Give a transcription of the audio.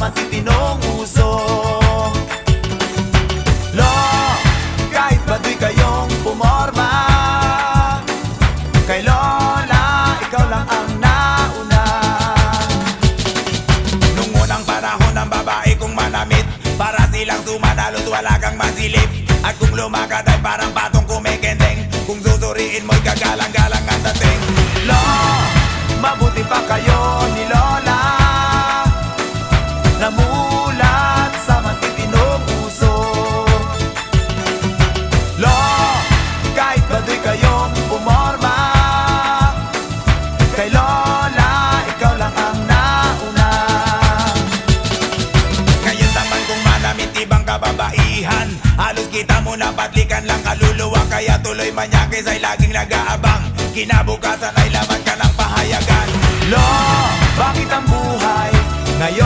matitinong uso. Lo, kahit baduy kayong pumorma, kay Lola, ikaw lang ang nauna. Nung unang panahon ng babae kong manamit, para silang sumanalos, wala kang masilip. At kung lumakad ay parang patong kumikendeng, kung susuriin mo'y kagalang-galang ang dating. Lo, mabuti pa kayo ni Lola, namulat sa matitinong puso. Lo, kahit baduy kayong pumorma, kay Lola, ikaw lang ang nauna. Ngayon naman kung manamit ibang kababaihan, halos kita mo na patlikan lang kaluluwa. Kaya tuloy manyakis ay laging nag-aabang, kinabukasan ay laman ka ng pahayagan. Lo, bakit ang buhay ngayon